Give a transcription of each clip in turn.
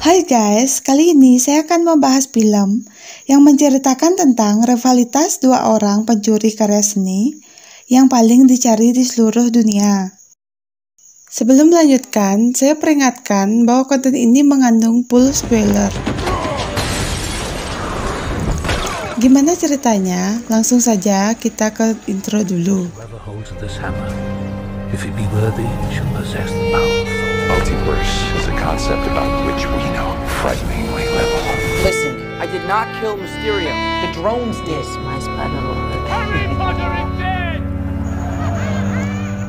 Hai guys, kali ini saya akan membahas film yang menceritakan tentang rivalitas dua orang pencuri karya seni yang paling dicari di seluruh dunia. Sebelum melanjutkan, saya peringatkan bahwa konten ini mengandung full spoiler. Gimana ceritanya? Langsung saja kita ke intro dulu. Multiverse is a concept about which we know frighteningly little. Listen, I did not kill Mysterio. The drones did. Harry Potter is dead!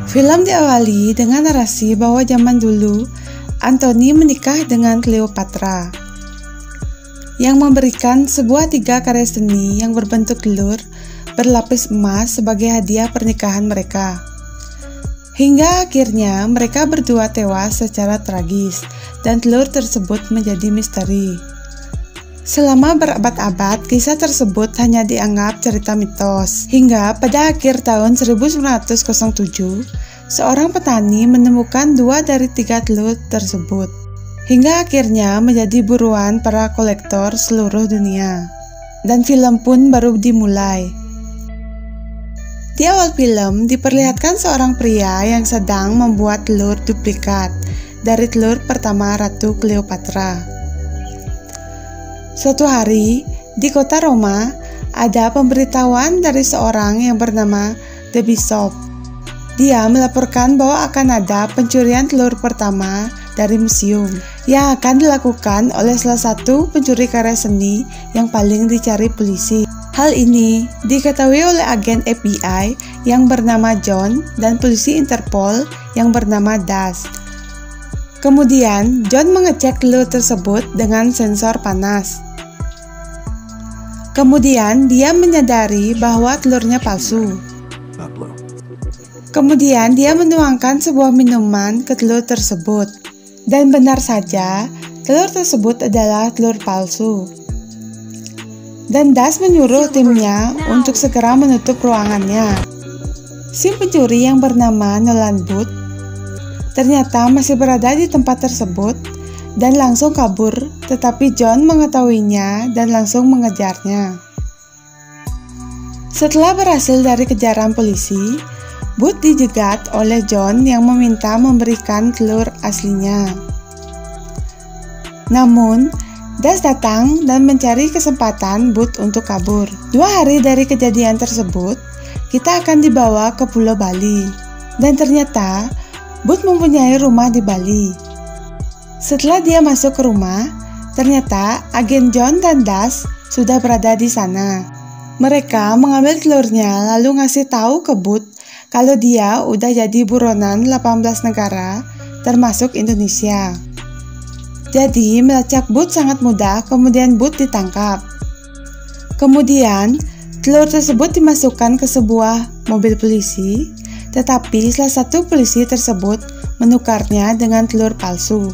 Film diawali dengan narasi bahwa zaman dulu Anthony menikah dengan Cleopatra yang memberikan sebuah 3 karya seni yang berbentuk telur berlapis emas sebagai hadiah pernikahan mereka. Hingga akhirnya mereka berdua tewas secara tragis dan telur tersebut menjadi misteri. Selama berabad-abad, kisah tersebut hanya dianggap cerita mitos. Hingga pada akhir tahun 1907, seorang petani menemukan 2 dari 3 telur tersebut. Hingga akhirnya menjadi buruan para kolektor seluruh dunia. Dan film pun baru dimulai. Di awal film diperlihatkan seorang pria yang sedang membuat telur duplikat dari telur pertama Ratu Cleopatra. Suatu hari di kota Roma ada pemberitahuan dari seorang yang bernama The Bishop. Dia melaporkan bahwa akan ada pencurian telur pertama dari museum yang akan dilakukan oleh salah satu pencuri karya seni yang paling dicari polisi. Hal ini diketahui oleh agen FBI yang bernama John dan polisi Interpol yang bernama Das. Kemudian, John mengecek telur tersebut dengan sensor panas. Kemudian, dia menyadari bahwa telurnya palsu. Kemudian, dia menuangkan sebuah minuman ke telur tersebut. Dan benar saja, telur tersebut adalah telur palsu. Dan Das menyuruh timnya untuk segera menutup ruangannya. Si pencuri yang bernama Nolan Booth ternyata masih berada di tempat tersebut dan langsung kabur, tetapi John mengetahuinya dan langsung mengejarnya. Setelah berhasil dari kejaran polisi, Booth dijegat oleh John yang meminta memberikan telur aslinya. Namun, Das datang dan mencari kesempatan Booth untuk kabur. 2 hari dari kejadian tersebut, kita akan dibawa ke Pulau Bali. Dan ternyata, Booth mempunyai rumah di Bali. Setelah dia masuk ke rumah, ternyata agen John dan Das sudah berada di sana. Mereka mengambil telurnya lalu ngasih tahu ke Booth kalau dia udah jadi buronan 18 negara, termasuk Indonesia. Jadi, melacak Booth sangat mudah, kemudian Booth ditangkap. Kemudian, telur tersebut dimasukkan ke sebuah mobil polisi, tetapi salah satu polisi tersebut menukarnya dengan telur palsu.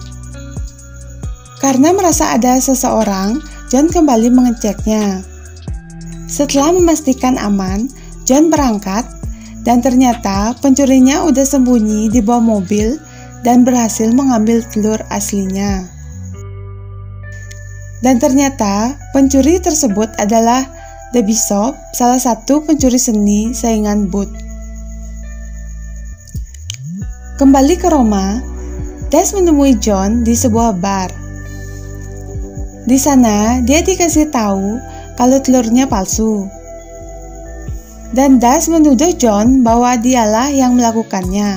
Karena merasa ada seseorang, John kembali mengeceknya. Setelah memastikan aman, John berangkat, dan ternyata pencurinya udah sembunyi di bawah mobil dan berhasil mengambil telur aslinya. Dan ternyata pencuri tersebut adalah The Bishop, salah satu pencuri seni saingan Booth. Kembali ke Roma, Das menemui John di sebuah bar. Di sana, dia dikasih tahu kalau telurnya palsu. Dan Das menuduh John bahwa dialah yang melakukannya.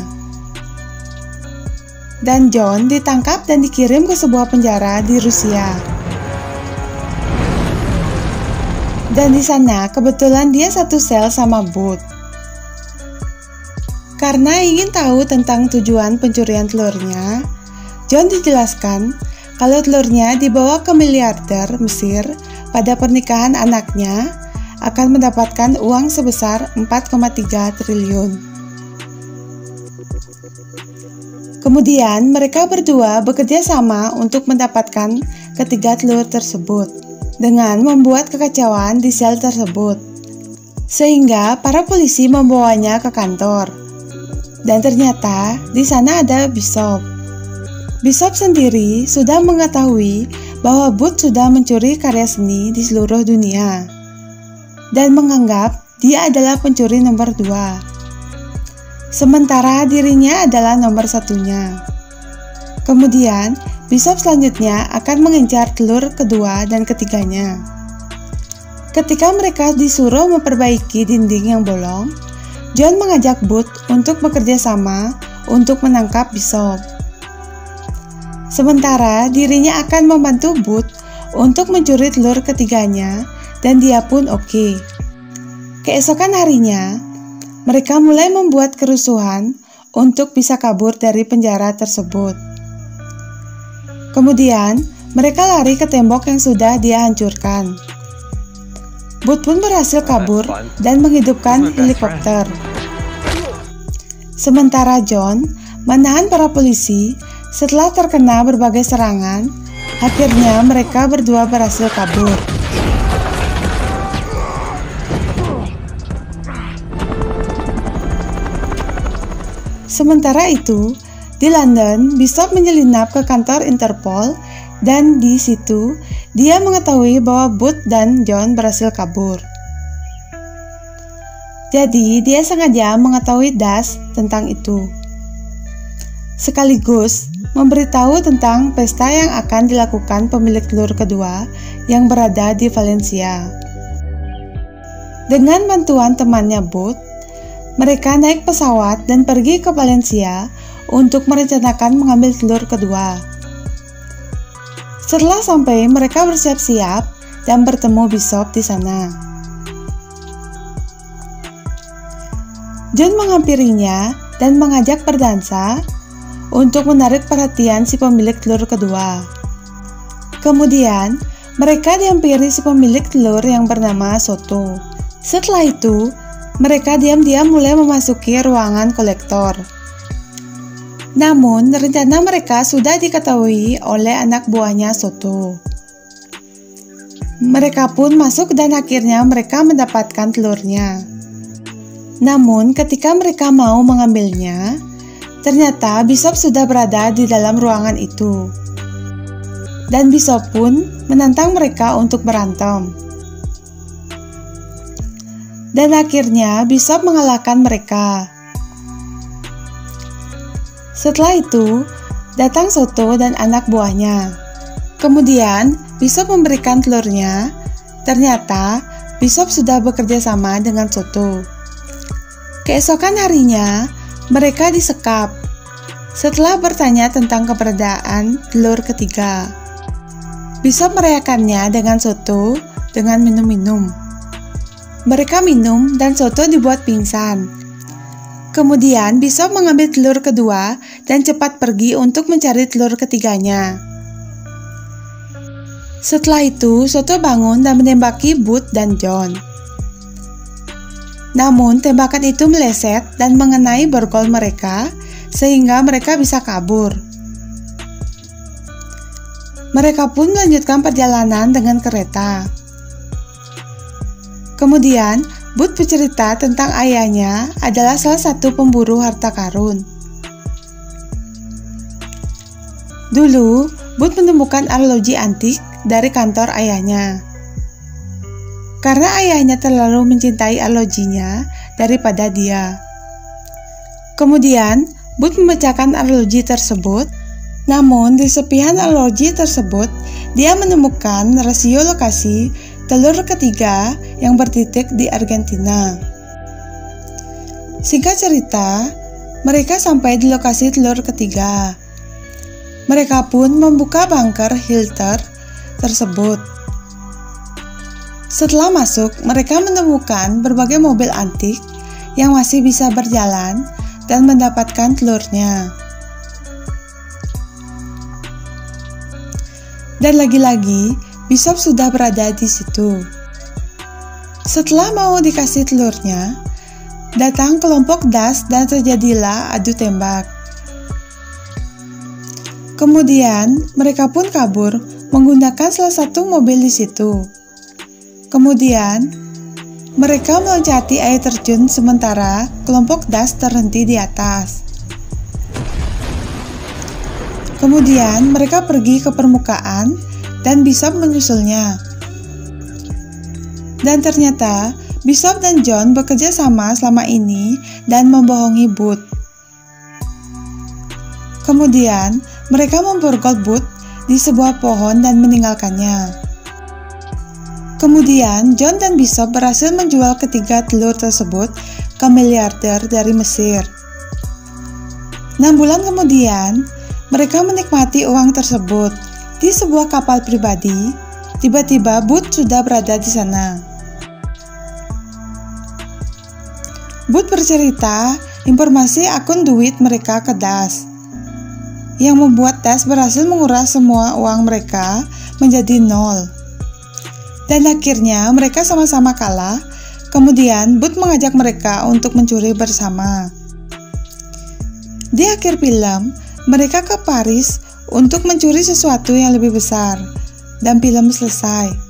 Dan John ditangkap dan dikirim ke sebuah penjara di Rusia. Dan di sana kebetulan dia satu sel sama Booth. Karena ingin tahu tentang tujuan pencurian telurnya, John dijelaskan kalau telurnya dibawa ke miliarder Mesir pada pernikahan anaknya akan mendapatkan uang sebesar 4,3 triliun. Kemudian mereka berdua bekerja sama untuk mendapatkan ketiga telur tersebut dengan membuat kekacauan di sel tersebut. Sehingga para polisi membawanya ke kantor. Dan ternyata di sana ada Bishop. Bishop sendiri sudah mengetahui bahwa Booth sudah mencuri karya seni di seluruh dunia dan menganggap dia adalah pencuri nomor 2. Sementara dirinya adalah nomor 1-nya. Kemudian, Bishop selanjutnya akan mengincar telur kedua dan ketiganya. Ketika mereka disuruh memperbaiki dinding yang bolong, John mengajak Booth untuk bekerja sama untuk menangkap Bishop. Sementara dirinya akan membantu Booth untuk mencuri telur ketiganya dan dia pun oke. Keesokan harinya, mereka mulai membuat kerusuhan untuk bisa kabur dari penjara tersebut. Kemudian, mereka lari ke tembok yang sudah dia hancurkan. Booth pun berhasil kabur dan menghidupkan helikopter. Sementara John menahan para polisi setelah terkena berbagai serangan. Akhirnya mereka berdua berhasil kabur. Sementara itu, di London, Bishop menyelinap ke kantor Interpol dan di situ dia mengetahui bahwa Booth dan John berhasil kabur. Jadi, dia sengaja mengetahui Das tentang itu, sekaligus memberitahu tentang pesta yang akan dilakukan pemilik telur kedua yang berada di Valencia. Dengan bantuan temannya Booth, mereka naik pesawat dan pergi ke Valencia untuk merencanakan mengambil telur kedua. Setelah sampai, mereka bersiap-siap dan bertemu Bishop di sana. John menghampirinya dan mengajak berdansa untuk menarik perhatian si pemilik telur kedua. Kemudian, mereka dihampiri si pemilik telur yang bernama Soto. Setelah itu, mereka diam-diam mulai memasuki ruangan kolektor. Namun, rencana mereka sudah diketahui oleh anak buahnya Soto. Mereka pun masuk dan akhirnya mereka mendapatkan telurnya. Namun, ketika mereka mau mengambilnya, ternyata Bishop sudah berada di dalam ruangan itu. Dan Bishop pun menantang mereka untuk berantem. Dan akhirnya Bishop mengalahkan mereka. Setelah itu, datang Soto dan anak buahnya. Kemudian, Bishop memberikan telurnya. Ternyata, Bishop sudah bekerja sama dengan Soto. Keesokan harinya, mereka disekap setelah bertanya tentang keberadaan telur ketiga. Bishop merayakannya dengan Soto dengan minum-minum. Mereka minum dan Soto dibuat pingsan. Kemudian Bishop mengambil telur kedua dan cepat pergi untuk mencari telur ketiganya. Setelah itu, Soto bangun dan menembaki Booth dan John. Namun, tembakan itu meleset dan mengenai borgol mereka, sehingga mereka bisa kabur. Mereka pun melanjutkan perjalanan dengan kereta. Kemudian, Booth bercerita tentang ayahnya adalah salah satu pemburu harta karun. Dulu, Booth menemukan arloji antik dari kantor ayahnya. Karena ayahnya terlalu mencintai arlojinya daripada dia. Kemudian, Booth memecahkan arloji tersebut. Namun, di sepihan arloji tersebut, dia menemukan rasio lokasi telur ketiga yang bertitik di Argentina. Singkat cerita, mereka sampai di lokasi telur ketiga. Mereka pun membuka bunker Hilter tersebut. Setelah masuk, mereka menemukan berbagai mobil antik yang masih bisa berjalan dan mendapatkan telurnya. Dan lagi-lagi, Bishop sudah berada di situ. Setelah mau dikasih telurnya, datang kelompok Das dan terjadilah adu tembak. Kemudian, mereka pun kabur menggunakan salah satu mobil di situ. Kemudian, mereka meloncati air terjun sementara kelompok Das terhenti di atas. Kemudian mereka pergi ke permukaan dan Bishop menyusulnya. Dan ternyata Bishop dan John bekerja sama selama ini dan membohongi Booth. Kemudian mereka memborgol Booth di sebuah pohon dan meninggalkannya. Kemudian John dan Bishop berhasil menjual ketiga telur tersebut ke miliarder dari Mesir. 6 bulan kemudian, mereka menikmati uang tersebut di sebuah kapal pribadi. Tiba-tiba Booth sudah berada di sana. Booth bercerita informasi akun duit mereka ke Das, yang membuat Das berhasil menguras semua uang mereka menjadi 0. Dan akhirnya mereka sama-sama kalah. Kemudian Booth mengajak mereka untuk mencuri bersama. Di akhir film, mereka ke Paris untuk mencuri sesuatu yang lebih besar, dan film selesai.